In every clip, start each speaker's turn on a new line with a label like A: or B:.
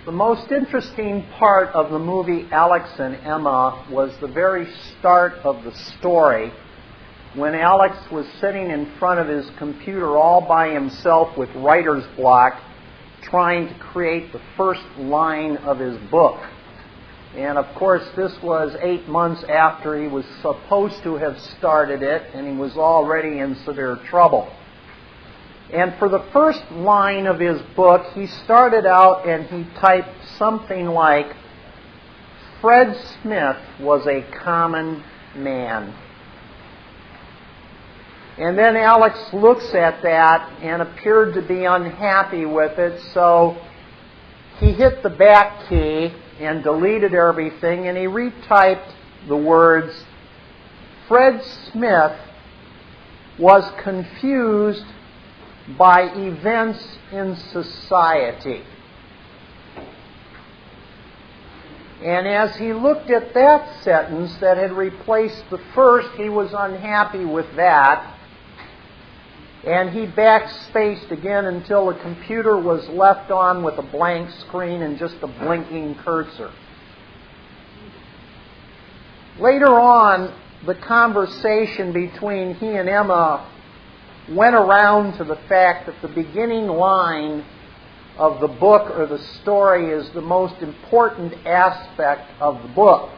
A: The most interesting part of the movie Alex and Emma was the very start of the story, when Alex was sitting in front of his computer all by himself with writer's block, trying to create the first line of his book. And of course, this was 8 months after he was supposed to have started it, and he was already in severe trouble. And for the first line of his book, he started out and he typed something like, "Fred Smith was a common man." And then Alex looks at that and appeared to be unhappy with it, so he hit the back key and deleted everything, and he retyped the words, "Fred Smith was confused by events in society." And as he looked at that sentence that had replaced the first, he was unhappy with that. And he backspaced again until the computer was left on with a blank screen and just a blinking cursor. Later on, the conversation between he and Emma went around to the fact that the beginning line of the book or the story is the most important aspect of the book.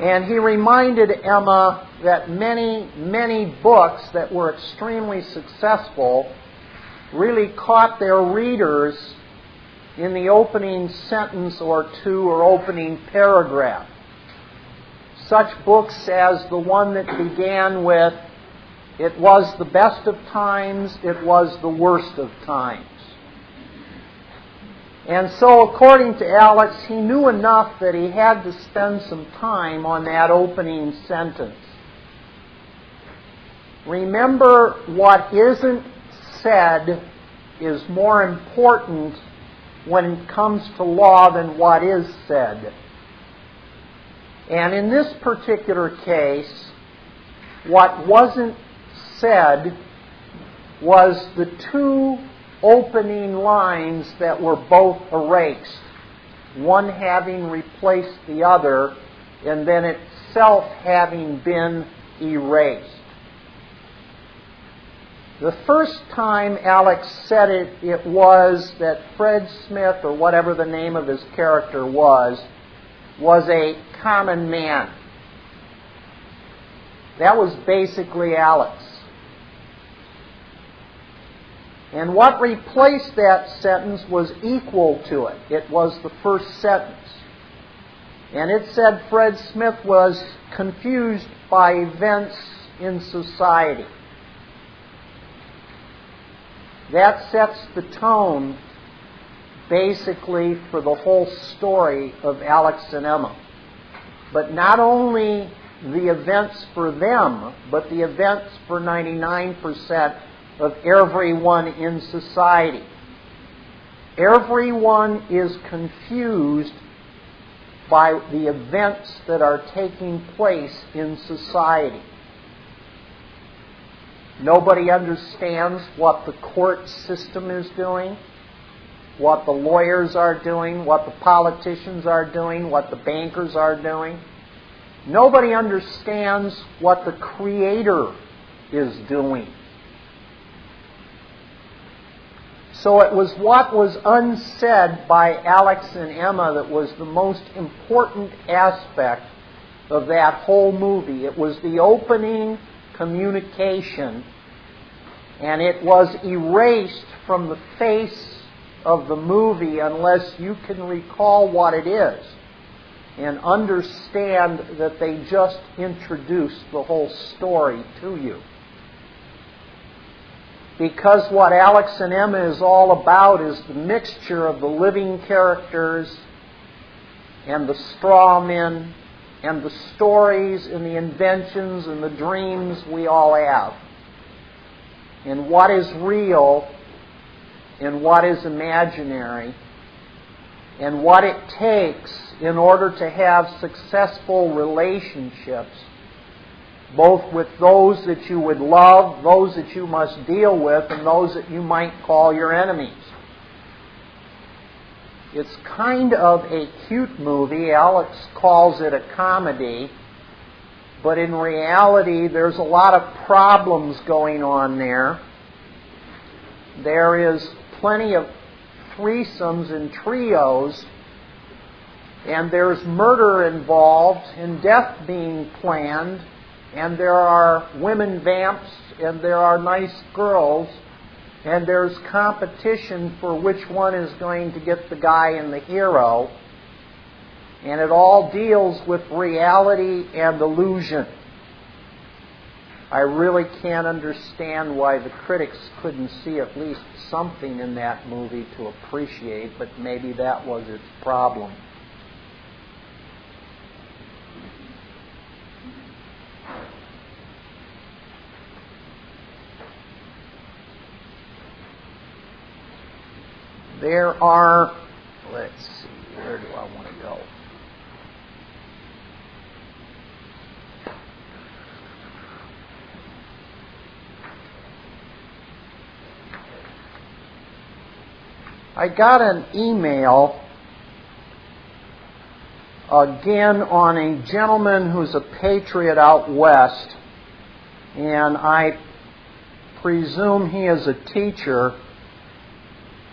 A: And he reminded Emma that many, many books that were extremely successful really caught their readers in the opening sentence or two or opening paragraph. Such books as the one that began with, "It was the best of times, it was the worst of times." And so, according to Alex, he knew enough that he had to spend some time on that opening sentence. Remember, what isn't said is more important when it comes to law than what is said. And in this particular case, what wasn't said was the two opening lines that were both erased, one having replaced the other, and then itself having been erased. The first time Alex said it, it was that Fred Smith, or whatever the name of his character was a common man. That was basically Alex. And what replaced that sentence was equal to it. It was the first sentence. And it said Fred Smith was confused by events in society. That sets the tone, basically, for the whole story of Alex and Emma. But not only the events for them, but the events for 99% of everyone in society. Everyone is confused by the events that are taking place in society. Nobody understands what the court system is doing, what the lawyers are doing, what the politicians are doing, what the bankers are doing. Nobody understands what the Creator is doing. So it was what was unsaid by Alex and Emma that was the most important aspect of that whole movie. It was the opening communication, and it was erased from the face of the movie unless you can recall what it is and understand that they just introduced the whole story to you. Because what Alex and Emma is all about is the mixture of the living characters and the straw men and the stories and the inventions and the dreams we all have. And what is real and what is imaginary, and what it takes in order to have successful relationships, both with those that you would love, those that you must deal with, and those that you might call your enemies. It's kind of a cute movie. Alex calls it a comedy. But in reality, there's a lot of problems going on there. There is plenty of threesomes and trios. And there's murder involved and death being planned. And there are women vamps and there are nice girls. And there's competition for which one is going to get the guy and the hero. And it all deals with reality and illusion. I really can't understand why the critics couldn't see at least something in that movie to appreciate, but maybe that was its problem. There are, let's see, where do I want to go? I got an email again on a gentleman who's a patriot out west, and I presume he is a teacher.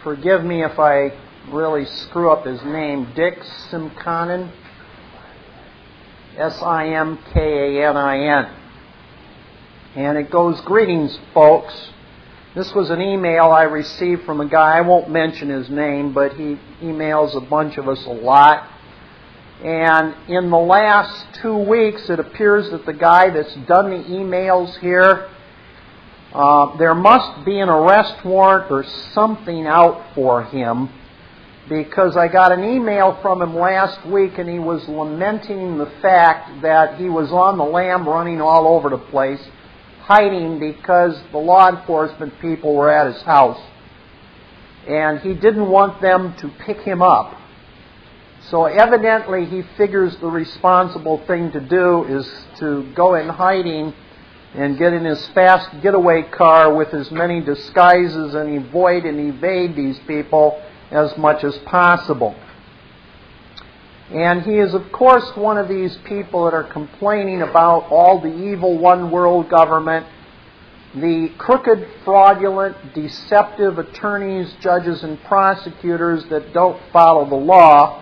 A: Forgive me if I really screw up his name. Dick Simkanin, Simkanin. And it goes, "Greetings, folks. This was an email I received from a guy, I won't mention his name, but he emails a bunch of us a lot. And in the last 2 weeks, it appears that the guy that's done the emails here, there must be an arrest warrant or something out for him, because I got an email from him last week and he was lamenting the fact that he was on the lam running all over the place, hiding because the law enforcement people were at his house. And he didn't want them to pick him up. So evidently he figures the responsible thing to do is to go in hiding and get in his fast getaway car with as many disguises and avoid and evade these people as much as possible. And he is, of course, one of these people that are complaining about all the evil one-world government, the crooked, fraudulent, deceptive attorneys, judges, and prosecutors that don't follow the law,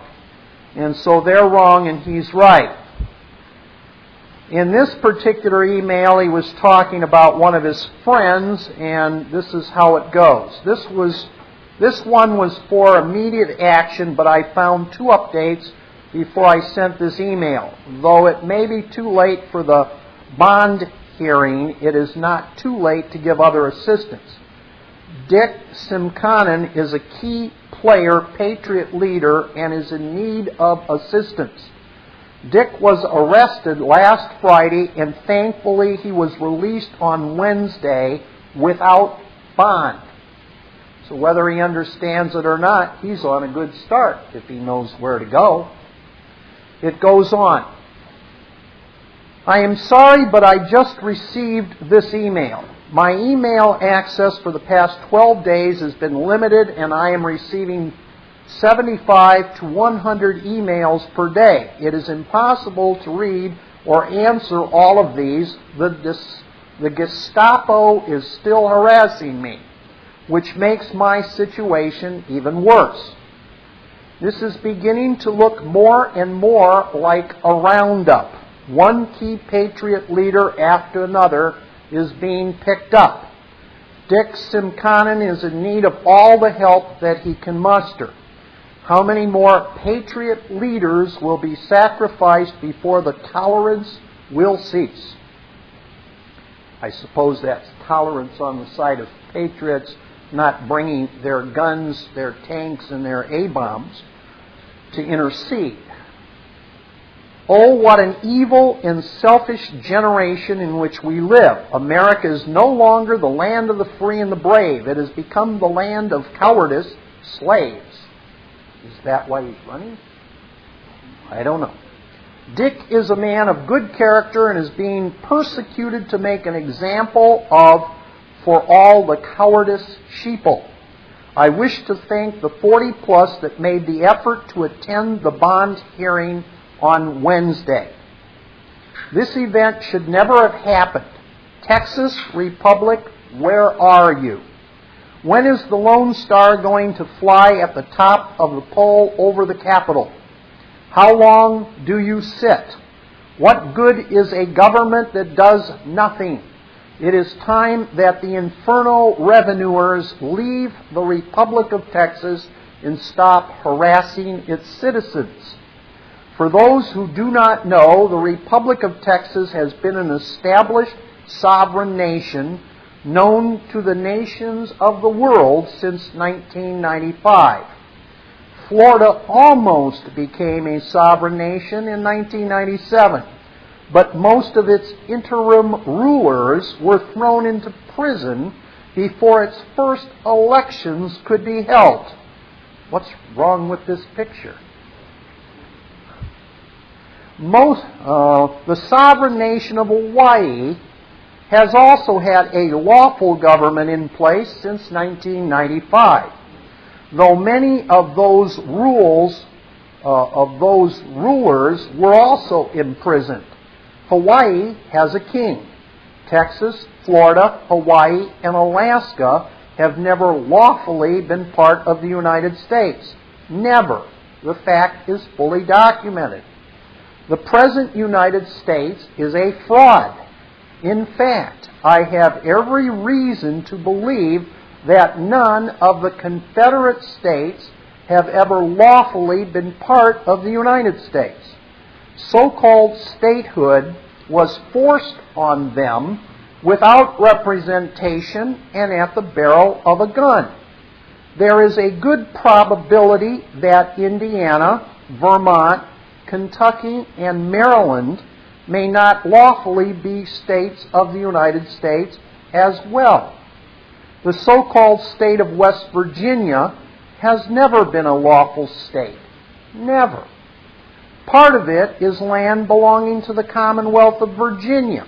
A: and so they're wrong and he's right. In this particular email, he was talking about one of his friends, and this is how it goes. This one was for immediate action, but I found 2 updates before I sent this email. Though it may be too late for the bond hearing, it is not too late to give other assistance. Dick Simkanin is a key player, patriot leader, and is in need of assistance. Dick was arrested last Friday, and thankfully he was released on Wednesday without bond. So whether he understands it or not, he's on a good start if he knows where to go. It goes on. I am sorry, but I just received this email. My email access for the past 12 days has been limited, and I am receiving 75 to 100 emails per day. It is impossible to read or answer all of these. The Gestapo is still harassing me, which makes my situation even worse. This is beginning to look more and more like a roundup. One key patriot leader after another is being picked up. Dick Simkanin is in need of all the help that he can muster. How many more patriot leaders will be sacrificed before the tolerance will cease? I suppose that's tolerance on the side of patriots, not bringing their guns, their tanks, and their A-bombs to intercede. Oh, what an evil and selfish generation in which we live. America is no longer the land of the free and the brave. It has become the land of cowardice, slaves. Is that why he's running? I don't know. Dick is a man of good character and is being persecuted to make an example of for all the cowardice sheeple. I wish to thank the 40-plus that made the effort to attend the bond hearing on Wednesday. This event should never have happened. Texas Republic, where are you? When is the Lone Star going to fly at the top of the pole over the Capitol? How long do you sit? What good is a government that does nothing? It is time that the infernal revenuers leave the Republic of Texas and stop harassing its citizens. For those who do not know, the Republic of Texas has been an established sovereign nation known to the nations of the world since 1995. Florida almost became a sovereign nation in 1997, but most of its interim rulers were thrown into prison before its first elections could be held. What's wrong with this picture? The sovereign nation of Hawaii has also had a lawful government in place since 1995. Though many of those rulers were also imprisoned. Hawaii has a king. Texas, Florida, Hawaii, and Alaska have never lawfully been part of the United States. Never. The fact is fully documented. The present United States is a fraud. In fact, I have every reason to believe that none of the Confederate States have ever lawfully been part of the United States. So-called statehood was forced on them without representation and at the barrel of a gun. There is a good probability that Indiana, Vermont, Kentucky, and Maryland may not lawfully be states of the United States as well. The so-called state of West Virginia has never been a lawful state. Never. Part of it is land belonging to the Commonwealth of Virginia,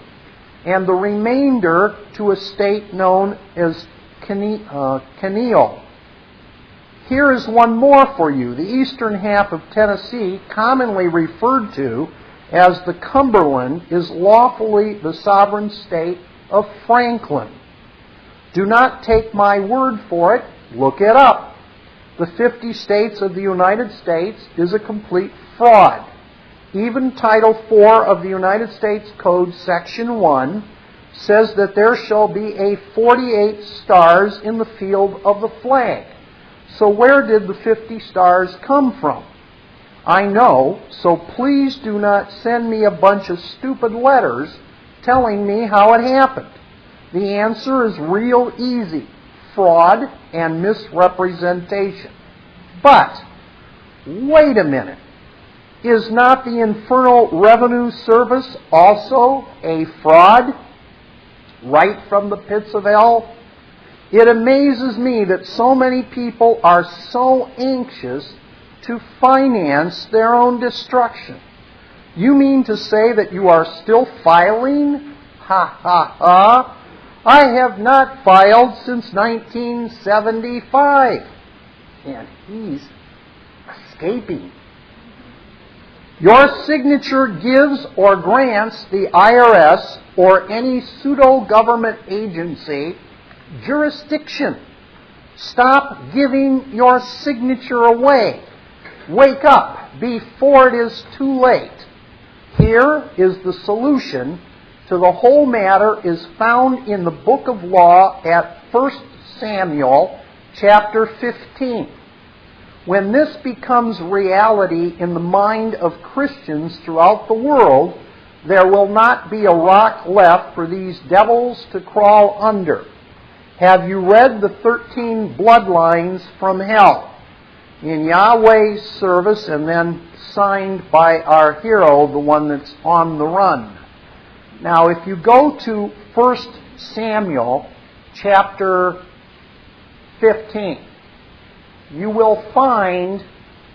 A: and the remainder to a state known as Keneal. Here is one more for you. The eastern half of Tennessee, commonly referred to as the Cumberland, is lawfully the sovereign state of Franklin. Do not take my word for it. Look it up. The 50 states of the United States is a complete fraud. Even Title IV of the United States Code, Section 1, says that there shall be 48 stars in the field of the flag. So where did the 50 stars come from? I know, so please do not send me a bunch of stupid letters telling me how it happened. The answer is real easy: fraud and misrepresentation. But, wait a minute. Is not the Infernal Revenue Service also a fraud? Right from the pits of hell? It amazes me that so many people are so anxious to finance their own destruction. You mean to say that you are still filing? Ha ha ha! I have not filed since 1975. And he's escaping. Your signature gives or grants the IRS or any pseudo-government agency jurisdiction. Stop giving your signature away. Wake up before it is too late. Here is the solution to the whole matter is found in the book of law at 1 Samuel chapter 15. When this becomes reality in the mind of Christians throughout the world, there will not be a rock left for these devils to crawl under. Have you read the 13 bloodlines from hell? In Yahweh's service, and then signed by our hero, the one that's on the run. Now, if you go to 1 Samuel chapter 15, you will find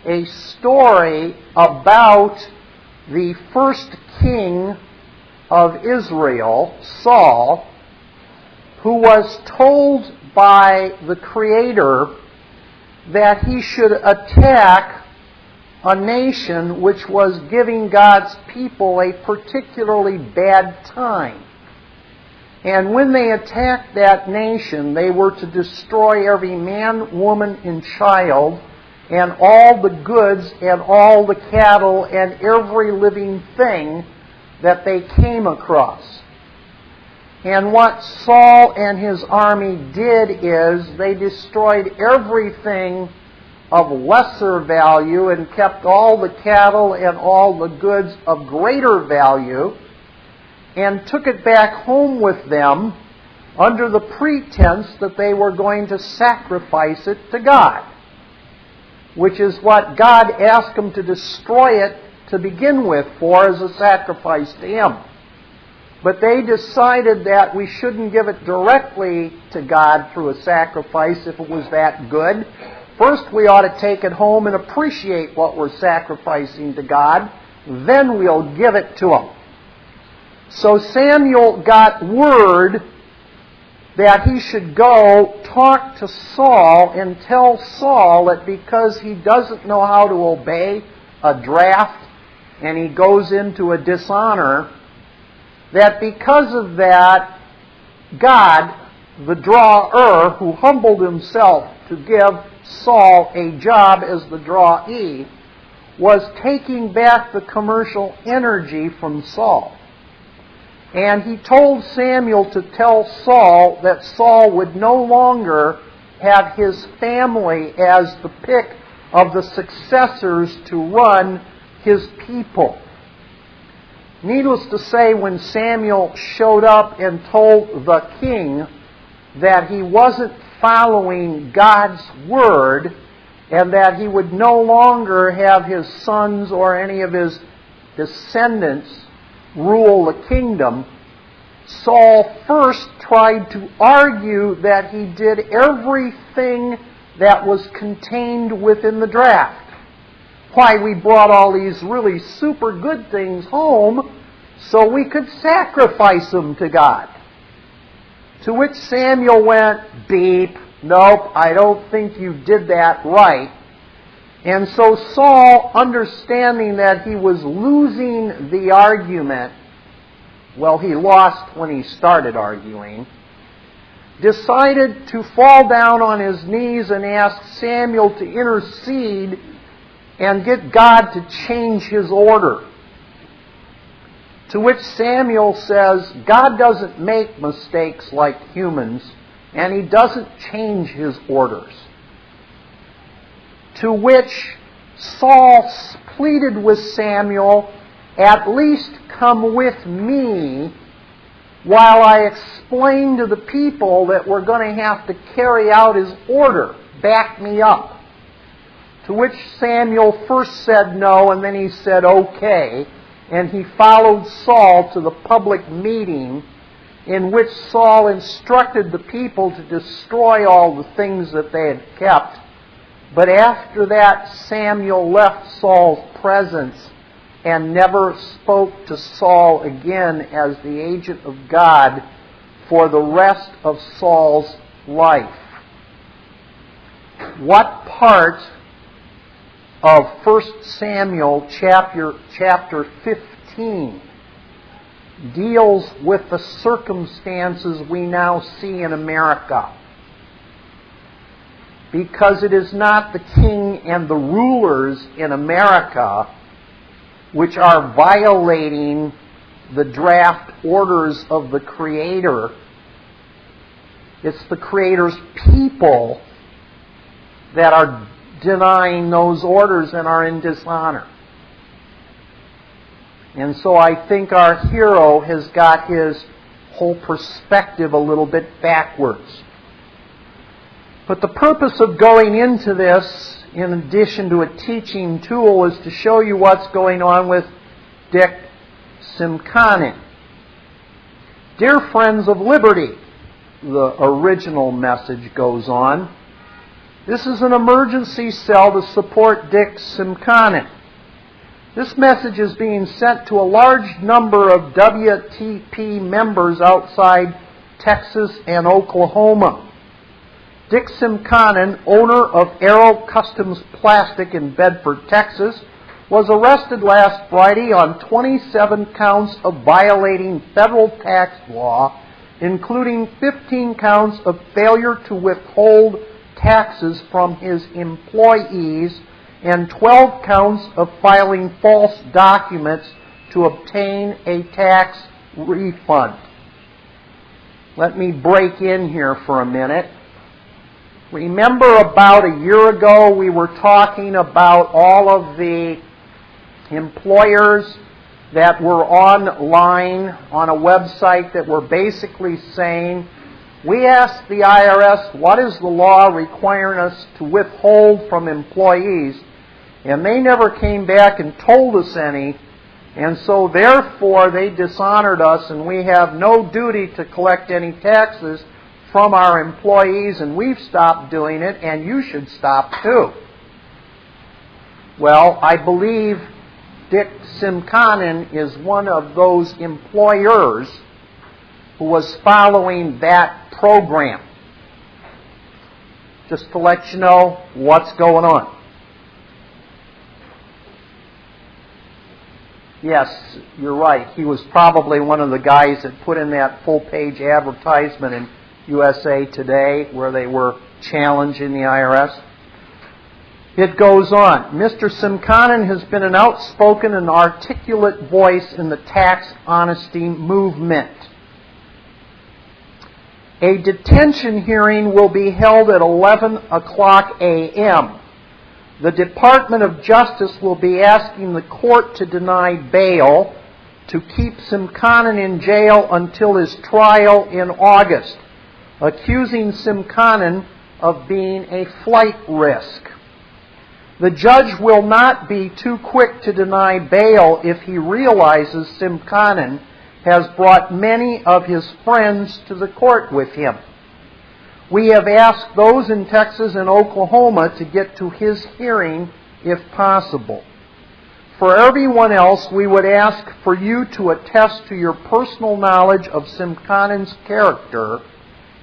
A: a story about the first king of Israel, Saul, who was told by the Creator that he should attack a nation which was giving God's people a particularly bad time. And when they attacked that nation, they were to destroy every man, woman, and child, and all the goods, and all the cattle, and every living thing that they came across. And what Saul and his army did is they destroyed everything of lesser value and kept all the cattle and all the goods of greater value and took it back home with them under the pretense that they were going to sacrifice it to God, which is what God asked them to destroy it to begin with for as a sacrifice to Him. But they decided that we shouldn't give it directly to God through a sacrifice if it was that good. First, we ought to take it home and appreciate what we're sacrificing to God. Then we'll give it to Him. So Samuel got word that he should go talk to Saul and tell Saul that because he doesn't know how to obey a draft and he goes into a dishonor, that because of that, God, the drawer, who humbled himself to give Saul a job as the drawee, was taking back the commercial energy from Saul. And he told Samuel to tell Saul that Saul would no longer have his family as the pick of the successors to run his people. Needless to say, when Samuel showed up and told the king that he wasn't following God's word and that he would no longer have his sons or any of his descendants rule the kingdom, Saul first tried to argue that he did everything that was contained within the draft. Why, we brought all these really super good things home so we could sacrifice them to God. To which Samuel went, beep, nope, I don't think you did that right. And so Saul, understanding that he was losing the argument, well, he lost when he started arguing, decided to fall down on his knees and ask Samuel to intercede and get God to change his order. To which Samuel says, God doesn't make mistakes like humans, and He doesn't change His orders. To which Saul pleaded with Samuel, at least come with me while I explain to the people that we're going to have to carry out His order. Back me up. To which Samuel first said no, and then he said okay, and he followed Saul to the public meeting in which Saul instructed the people to destroy all the things that they had kept. But after that, Samuel left Saul's presence and never spoke to Saul again as the agent of God for the rest of Saul's life. What part of 1 Samuel chapter 15 deals with the circumstances we now see in America? Because it is not the king and the rulers in America which are violating the draft orders of the Creator. It's the Creator's people that are denying those orders and are in dishonor. And so I think our hero has got his whole perspective a little bit backwards. But the purpose of going into this, in addition to a teaching tool, is to show you what's going on with Dick Simconin. Dear friends of liberty, the original message goes on, this is an emergency cell to support Dick Simconin. This message is being sent to a large number of WTP members outside Texas and Oklahoma. Dick Simconin, owner of Aero Customs Plastic in Bedford, Texas, was arrested last Friday on 27 counts of violating federal tax law, including 15 counts of failure to withhold taxes from his employees and 12 counts of filing false documents to obtain a tax refund. Let me break in here for a minute. Remember about a year ago we were talking about all of the employers that were online on a website that were basically saying, we asked the IRS, what is the law requiring us to withhold from employees? And they never came back and told us any. And so therefore they dishonored us, and we have no duty to collect any taxes from our employees, and we've stopped doing it, and you should stop too. Well, I believe Dick Simconin is one of those employers who was following that program. Just to let you know what's going on. Yes, you're right. He was probably one of the guys that put in that full-page advertisement in USA Today where they were challenging the IRS. It goes on. Mr. Simconin has been an outspoken and articulate voice in the tax honesty movement. A detention hearing will be held at 11 o'clock a.m. The Department of Justice will be asking the court to deny bail to keep Simconin in jail until his trial in August, accusing Simconin of being a flight risk. The judge will not be too quick to deny bail if he realizes Simconin has brought many of his friends to the court with him. We have asked those in Texas and Oklahoma to get to his hearing if possible. For everyone else, we would ask for you to attest to your personal knowledge of Simconin's character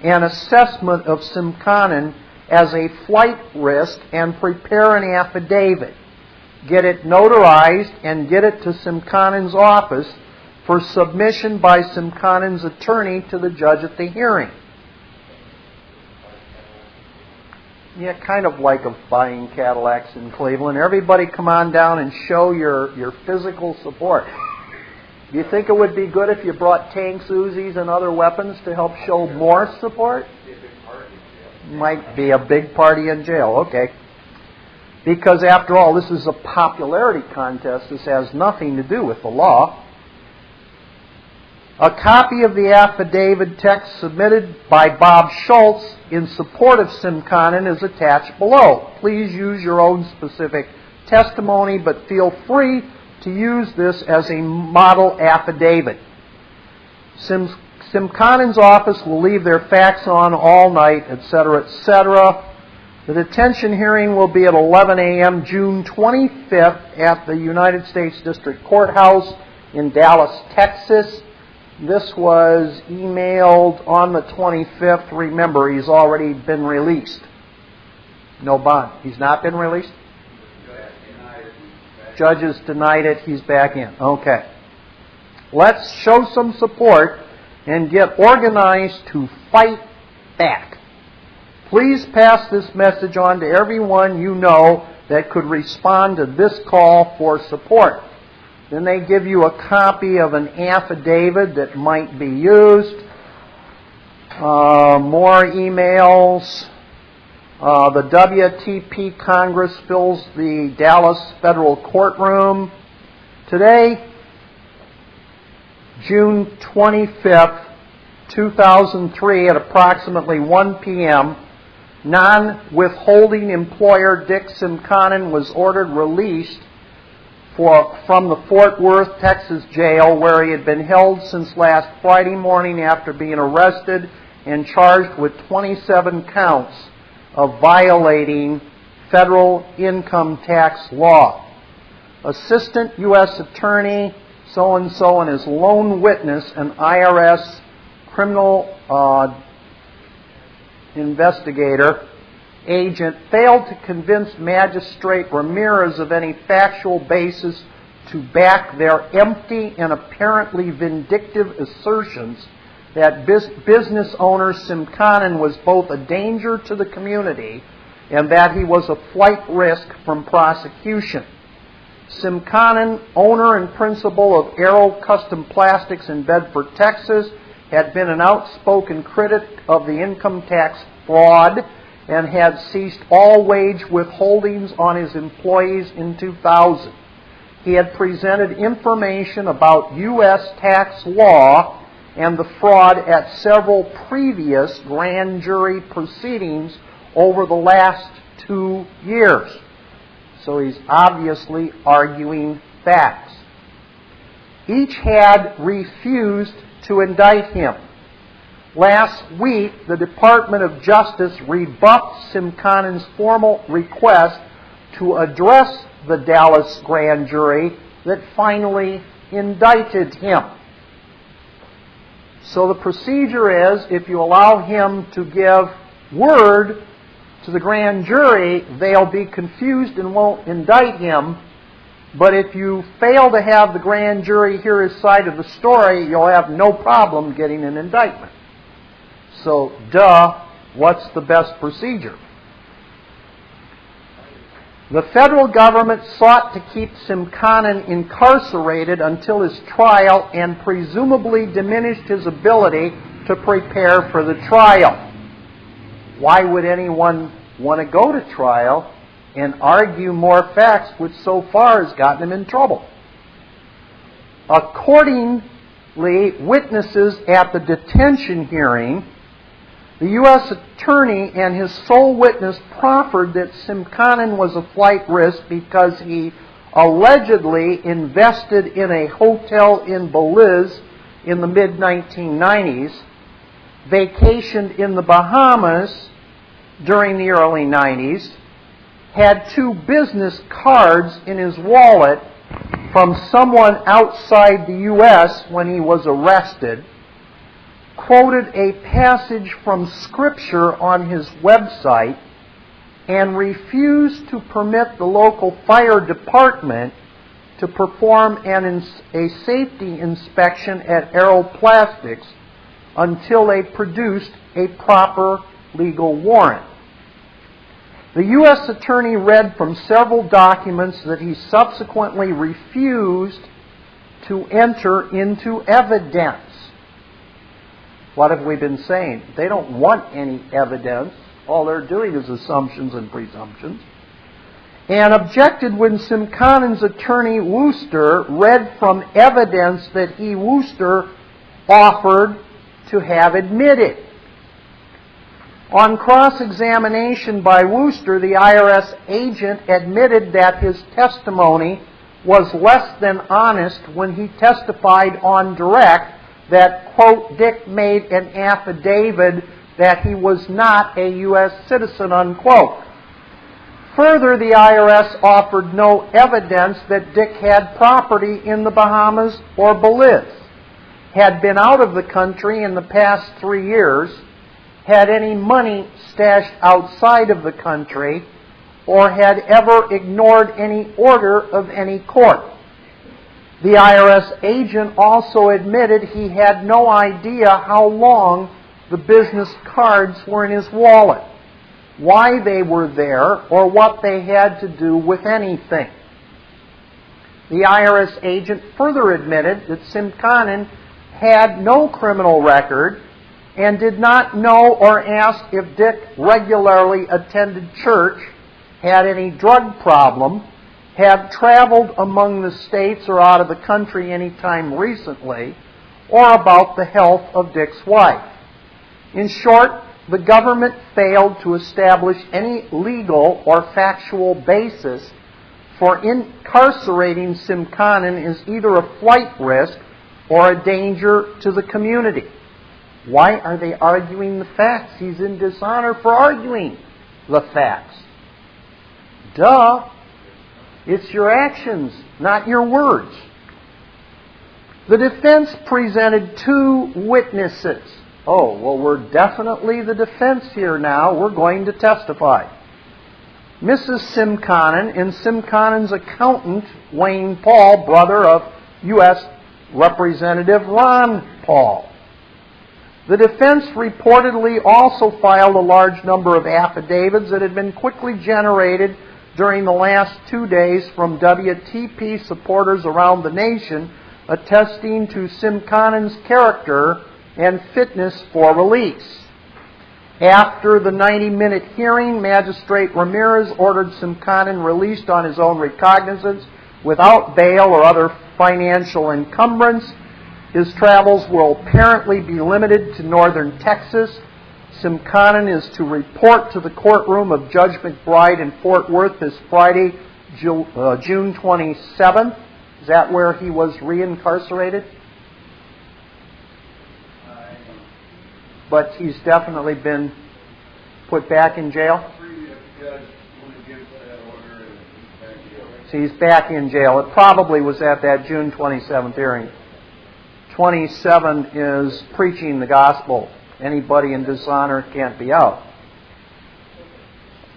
A: and assessment of Simconin as a flight risk and prepare an affidavit. Get it notarized and get it to Simconin's office for submission by Simconin's attorney to the judge at the hearing. Yeah, kind of like of buying Cadillacs in Cleveland. Everybody come on down and show your physical support. Do you think it would be good if you brought tanks, Uzis, and other weapons to help show more support? Might be a big party in jail, okay. Because after all, this is a popularity contest. This has nothing to do with the law. A copy of the affidavit text submitted by Bob Schultz in support of Simconin is attached below. Please use your own specific testimony, but feel free to use this as a model affidavit. Simconin's office will leave their fax on all night, etc., etc. The detention hearing will be at 11 a.m. June 25th at the United States District Courthouse in Dallas, Texas. This was emailed on the 25th. Remember, he's already been released. No bond. He's not been released? Judges denied it. He's back in. Okay. Let's show some support and get organized to fight back. Please pass this message on to everyone you know that could respond to this call for support. Then they give you a copy of an affidavit that might be used. More emails. The WTP Congress fills the Dallas Federal Courtroom. Today, June 25th, 2003, at approximately 1 p.m., non-withholding employer Dick Simconin was ordered released from the Fort Worth, Texas jail where he had been held since last Friday morning after being arrested and charged with 27 counts of violating federal income tax law. Assistant U.S. Attorney so-and-so and his lone witness, an IRS criminal investigator agent failed to convince Magistrate Ramirez of any factual basis to back their empty and apparently vindictive assertions that business owner Simconin was both a danger to the community and that he was a flight risk from prosecution. Simconin, owner and principal of Aero Custom Plastics in Bedford, Texas, had been an outspoken critic of the income tax fraud and had ceased all wage withholdings on his employees in 2000. He had presented information about U.S. tax law and the fraud at several previous grand jury proceedings over the last 2 years. So he's obviously arguing facts. Each had refused to indict him. Last week, the Department of Justice rebuffed Simconin's formal request to address the Dallas grand jury that finally indicted him. So the procedure is, if you allow him to give word to the grand jury, they'll be confused and won't indict him. But if you fail to have the grand jury hear his side of the story, you'll have no problem getting an indictment. So, what's the best procedure? The federal government sought to keep Simconin incarcerated until his trial and presumably diminished his ability to prepare for the trial. Why would anyone want to go to trial and argue more facts, which so far has gotten him in trouble? Accordingly, witnesses at the detention hearing, the U.S. attorney and his sole witness proffered that Simconin was a flight risk because he allegedly invested in a hotel in Belize in the mid-1990s, vacationed in the Bahamas during the early 90s, had 2 business cards in his wallet from someone outside the U.S. when he was arrested, quoted a passage from Scripture on his website, and refused to permit the local fire department to perform a safety inspection at Aero Plastics until they produced a proper legal warrant. The U.S. attorney read from several documents that he subsequently refused to enter into evidence. What have we been saying? They don't want any evidence. All they're doing is assumptions and presumptions. And objected when Simconin's attorney, Wooster, read from evidence that he, Wooster, offered to have admitted. On cross-examination by Wooster, the IRS agent admitted that his testimony was less than honest when he testified on direct that, quote, Dick made an affidavit that he was not a U.S. citizen, unquote. Further, the IRS offered no evidence that Dick had property in the Bahamas or Belize, had been out of the country in the past 3 years, had any money stashed outside of the country, or had ever ignored any order of any court. The IRS agent also admitted he had no idea how long the business cards were in his wallet, why they were there, or what they had to do with anything. The IRS agent further admitted that Simconin had no criminal record and did not know or ask if Dick regularly attended church, had any drug problem, had traveled among the states or out of the country any time recently, or about the health of Dick's wife. In short, the government failed to establish any legal or factual basis for incarcerating Simconin as either a flight risk or a danger to the community. Why are they arguing the facts? He's in dishonor for arguing the facts. It's your actions, not your words. The defense presented 2 witnesses, Oh, well, we're definitely the defense here now. We're going to testify. Mrs. Simconen and Simconen's accountant, Wayne Paul, brother of U.S. Representative Ron Paul. The defense reportedly also filed a large number of affidavits that had been quickly generated during the last 2 days from WTP supporters around the nation, attesting to Simconen's character and fitness for release. After the 90-minute hearing, Magistrate Ramirez ordered Simconen released on his own recognizance without bail or other financial encumbrance. His travels will apparently be limited to northern Texas. Simconen is to report to the courtroom of Judge McBride in Fort Worth this Friday, June 27th. Is that where he was reincarcerated? But he's definitely been put back in jail? So he's back in jail. It probably was at that June 27th hearing. 27 is preaching the gospel. Anybody in dishonor can't be out.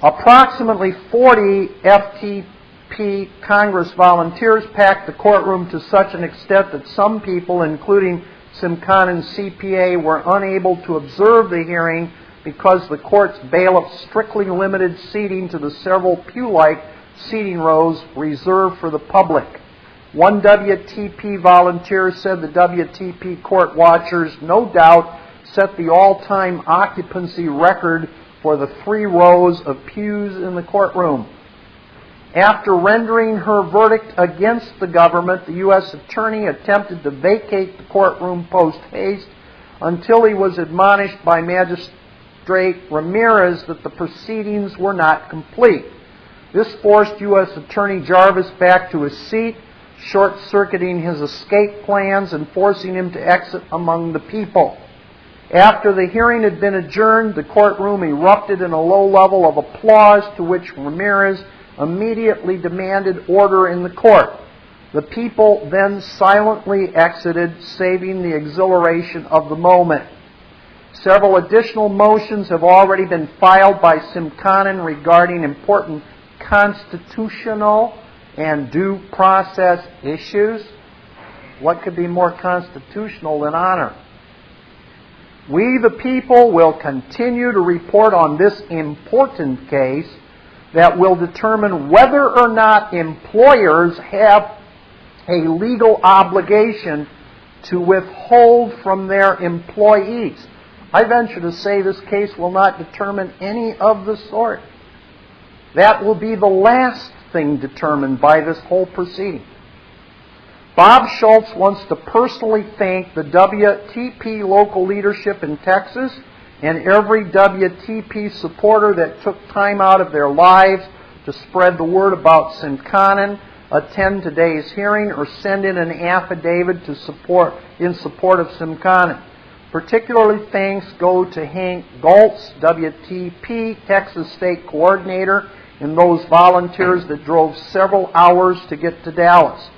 A: Approximately 40 FTP Congress volunteers packed the courtroom to such an extent that some people, including Simconen's CPA, were unable to observe the hearing because the court's bailiff strictly limited seating to the several pew-like seating rows reserved for the public. One WTP volunteer said the WTP court watchers no doubt set the all-time occupancy record for the 3 rows of pews in the courtroom. After rendering her verdict against the government, the U.S. Attorney attempted to vacate the courtroom post-haste until he was admonished by Magistrate Ramirez that the proceedings were not complete. This forced U.S. Attorney Jarvis back to his seat, short-circuiting his escape plans and forcing him to exit among the people. After the hearing had been adjourned, the courtroom erupted in a low level of applause, to which Ramirez immediately demanded order in the court. The people then silently exited, saving the exhilaration of the moment. Several additional motions have already been filed by Simconen regarding important constitutional and due process issues. What could be more constitutional than honor? We, the people, will continue to report on this important case that will determine whether or not employers have a legal obligation to withhold from their employees. I venture to say this case will not determine any of the sort. That will be the last thing determined by this whole proceeding. Bob Schultz wants to personally thank the WTP local leadership in Texas and every WTP supporter that took time out of their lives to spread the word about Simconen, attend today's hearing, or send in an affidavit in support of Simconen. Particularly thanks go to Hank Galtz, WTP Texas State Coordinator, and those volunteers that drove several hours to get to Dallas.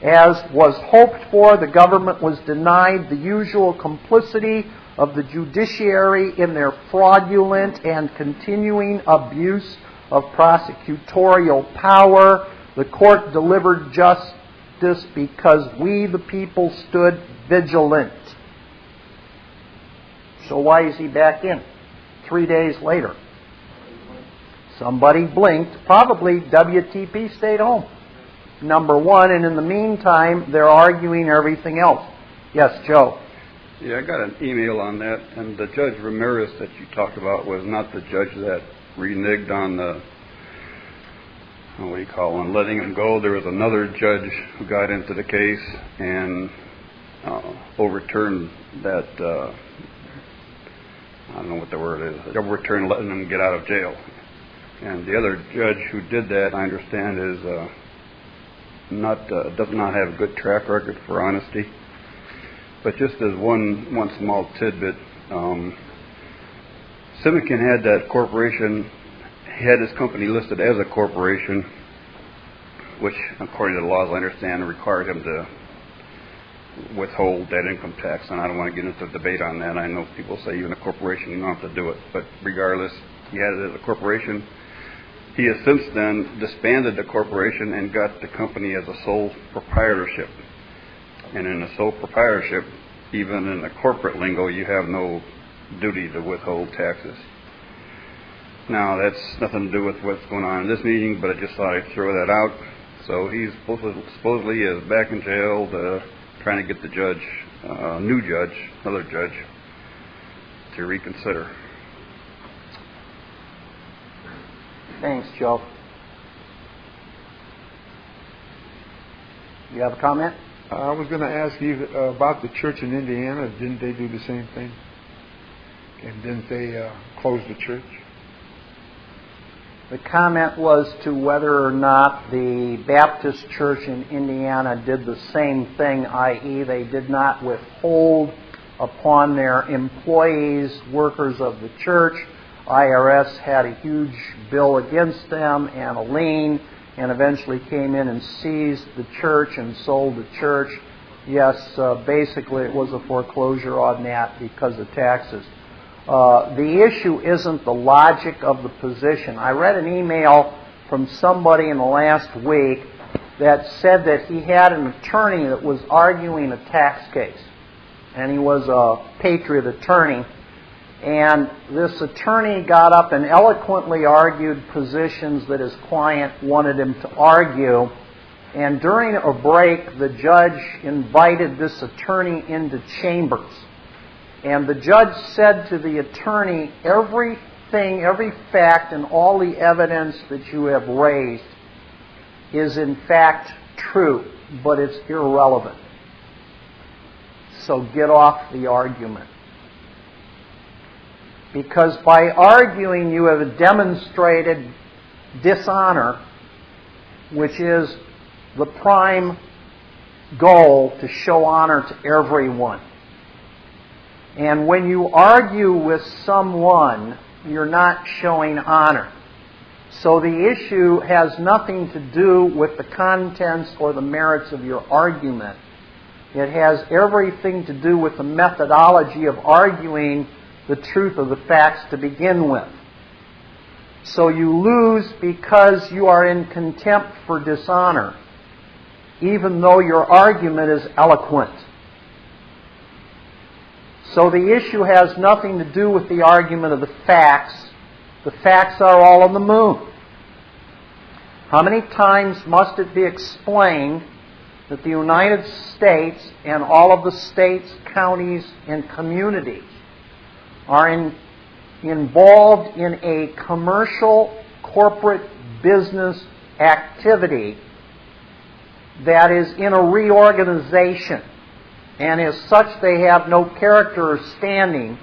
A: As was hoped for, the government was denied the usual complicity of the judiciary in their fraudulent and continuing abuse of prosecutorial power. The court delivered justice because we, the people, stood vigilant. So why is he back in 3 days later? Somebody blinked. Probably WTP stayed home. Number one, and in the meantime, they're arguing everything else. Yes, Joe.
B: Yeah, I got an email on that, and the Judge Ramirez that you talked about was not the judge that reneged on the, letting him go. There was another judge who got into the case and overturned that, I don't know what the word is, overturned letting him get out of jail. And the other judge who did that, I understand, is does not have a good track record for honesty. But just as one small tidbit, Simconen had that corporation, he had his company listed as a corporation, which according to the laws I understand required him to withhold that income tax, and I don't want to get into a debate on that. I know people say even a corporation, you don't have to do it, but regardless, he had it as a corporation. He has since then disbanded the corporation and got the company as a sole proprietorship. And in a sole proprietorship, even in the corporate lingo, you have no duty to withhold taxes. Now, that's nothing to do with what's going on in this meeting, but I just thought I'd throw that out. So he's supposedly is back in jail, trying to get the judge, new judge, another judge, to reconsider.
A: Thanks, Joe. You have a comment?
C: I was going to ask you about the church in Indiana. Didn't they do the same thing? And didn't they close the church?
A: The comment was to whether or not the Baptist Church in Indiana did the same thing, i.e. they did not withhold upon their employees, workers of the church. IRS had a huge bill against them and a lien, and eventually came in and seized the church and sold the church. Yes, basically it was a foreclosure on that because of taxes. The issue isn't the logic of the position. I read an email from somebody in the last week that said that he had an attorney that was arguing a tax case. And he was a patriot attorney. And this attorney got up and eloquently argued positions that his client wanted him to argue. And during a break, the judge invited this attorney into chambers. And the judge said to the attorney, everything, every fact, and all the evidence that you have raised is in fact true, but it's irrelevant. So get off the argument. Because by arguing, you have demonstrated dishonor, which is the prime goal, to show honor to everyone. And when you argue with someone, you're not showing honor. So the issue has nothing to do with the contents or the merits of your argument. It has everything to do with the methodology of arguing the truth of the facts to begin with. So you lose because you are in contempt for dishonor, even though your argument is eloquent. So the issue has nothing to do with the argument of the facts. The facts are all on the moon. How many times must it be explained that the United States and all of the states, counties, and communities are involved in a commercial, corporate business activity that is in a reorganization, and as such they have no character or standing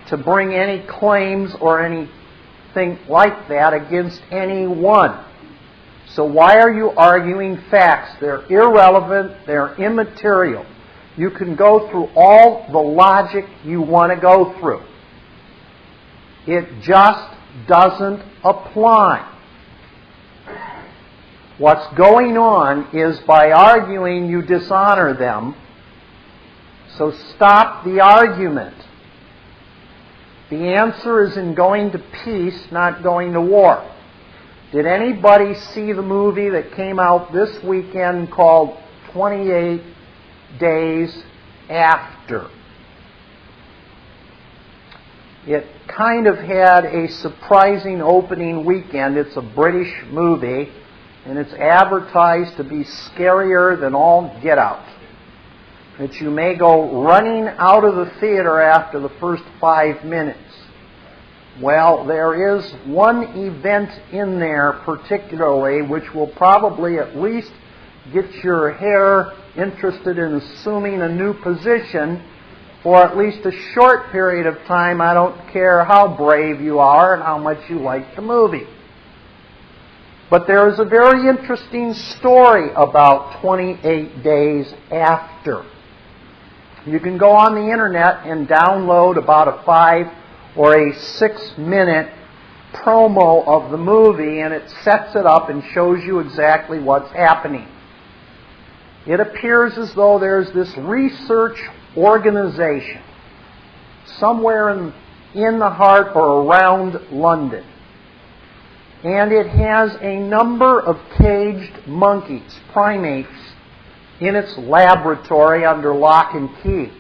A: to bring any claims or anything like that against anyone. So why are you arguing facts? They're irrelevant, they're immaterial. You can go through all the logic you want to go through. It just doesn't apply. What's going on is by arguing you dishonor them. So stop the argument. The answer is in going to peace, not going to war. Did anybody see the movie that came out this weekend called 28 Days After? It kind of had a surprising opening weekend. It's a British movie, and it's advertised to be scarier than all get out. That you may go running out of the theater after the first 5 minutes. Well, there is one event in there particularly which will probably at least get your hair interested in assuming a new position for at least a short period of time. I don't care how brave you are and how much you like the movie. But there is a very interesting story about 28 Days After. You can go on the internet and download about a 5 or a 6 minute promo of the movie, and it sets it up and shows you exactly what's happening. it appears as though there's this research organization somewhere in the heart or around London. And it has a number of caged monkeys, primates, in its laboratory under lock and key.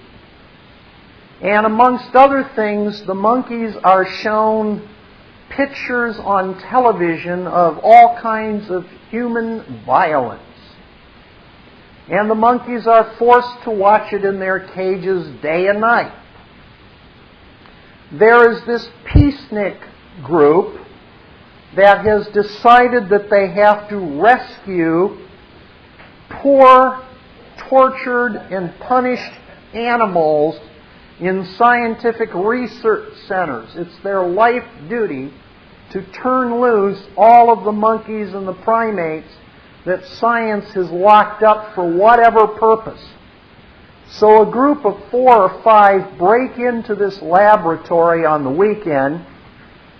A: And amongst other things, the monkeys are shown pictures on television of all kinds of human violence. And the monkeys are forced to watch it in their cages day and night. There is this peacenik group that has decided that they have to rescue poor, tortured, and punished animals in scientific research centers. It's their life duty to turn loose all of the monkeys and the primates that science has locked up for whatever purpose. So a group of 4 or 5 break into this laboratory on the weekend.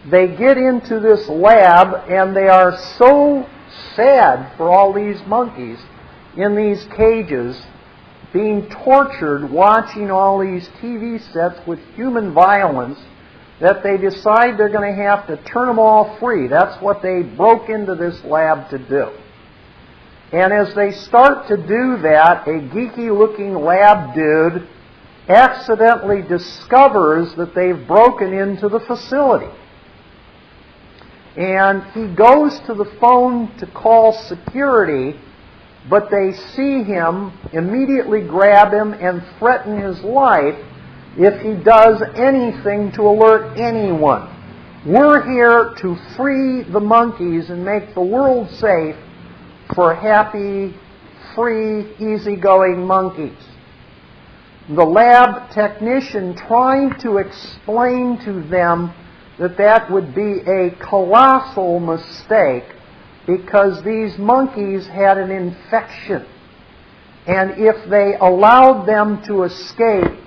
A: They get into this lab and they are so sad for all these monkeys in these cages being tortured, watching all these TV sets with human violence, that they decide they're going to have to turn them all free. That's what they broke into this lab to do. And as they start to do that, a geeky-looking lab dude accidentally discovers that they've broken into the facility. And he goes to the phone to call security, but they see him, immediately grab him, and threaten his life if he does anything to alert anyone. We're here to free the monkeys and make the world safe for happy, free, easygoing monkeys. The lab technician trying to explain to them that that would be a colossal mistake because these monkeys had an infection. And if they allowed them to escape,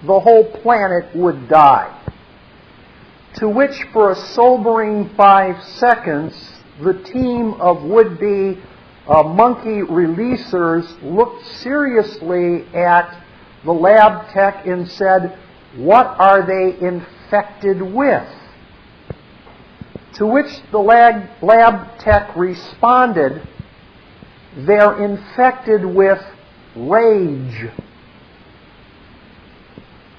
A: the whole planet would die. To which, for a sobering 5 seconds, the team of would-be monkey releasers looked seriously at the lab tech and said, "What are they infected with?" To which the lab tech responded, "They're infected with rage."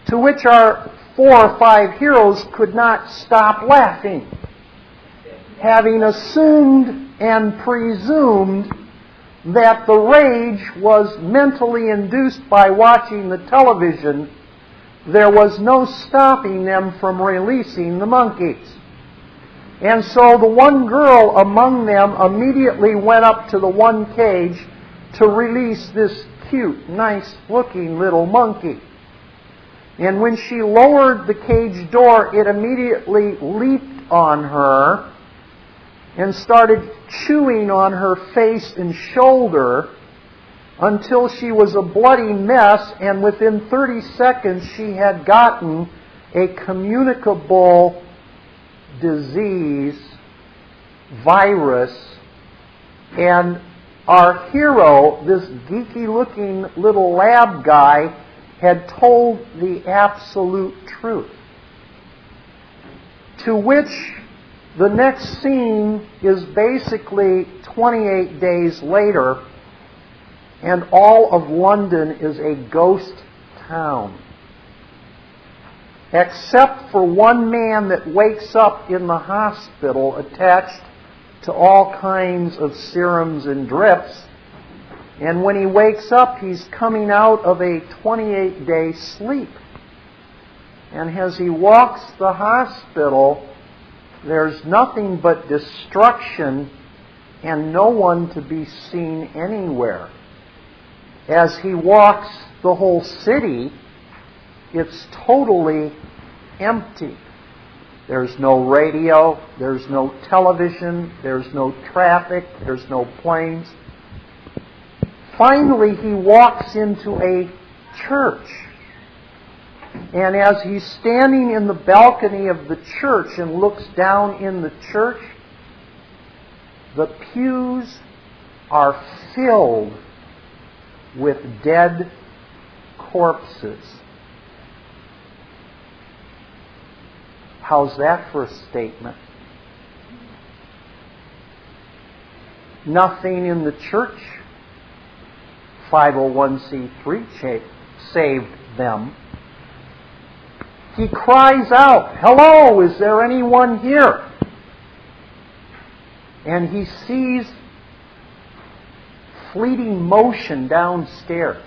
A: To which our 4 or 5 heroes could not stop laughing, having assumed and presumed that the rage was mentally induced by watching the television. There was no stopping them from releasing the monkeys. And so the one girl among them immediately went up to the one cage to release this cute, nice-looking little monkey. And when she lowered the cage door, it immediately leaped on her and started chewing on her face and shoulder until she was a bloody mess, and within 30 seconds she had gotten a communicable disease, virus, and our hero, this geeky-looking little lab guy, had told the absolute truth. To which the next scene is basically 28 days later, and all of London is a ghost town. Except for one man that wakes up in the hospital attached to all kinds of serums and drips. And when he wakes up, he's coming out of a 28-day sleep. And as he walks the hospital, there's nothing but destruction and no one to be seen anywhere. As he walks the whole city, it's totally empty. There's no radio, there's no television, there's no traffic, there's no planes. Finally, he walks into a church. And as he's standing in the balcony of the church and looks down in the church, the pews are filled with dead corpses. How's that for a statement? Nothing in the church 501c3 saved them. He cries out, "Hello, is there anyone here?" And he sees fleeting motion downstairs.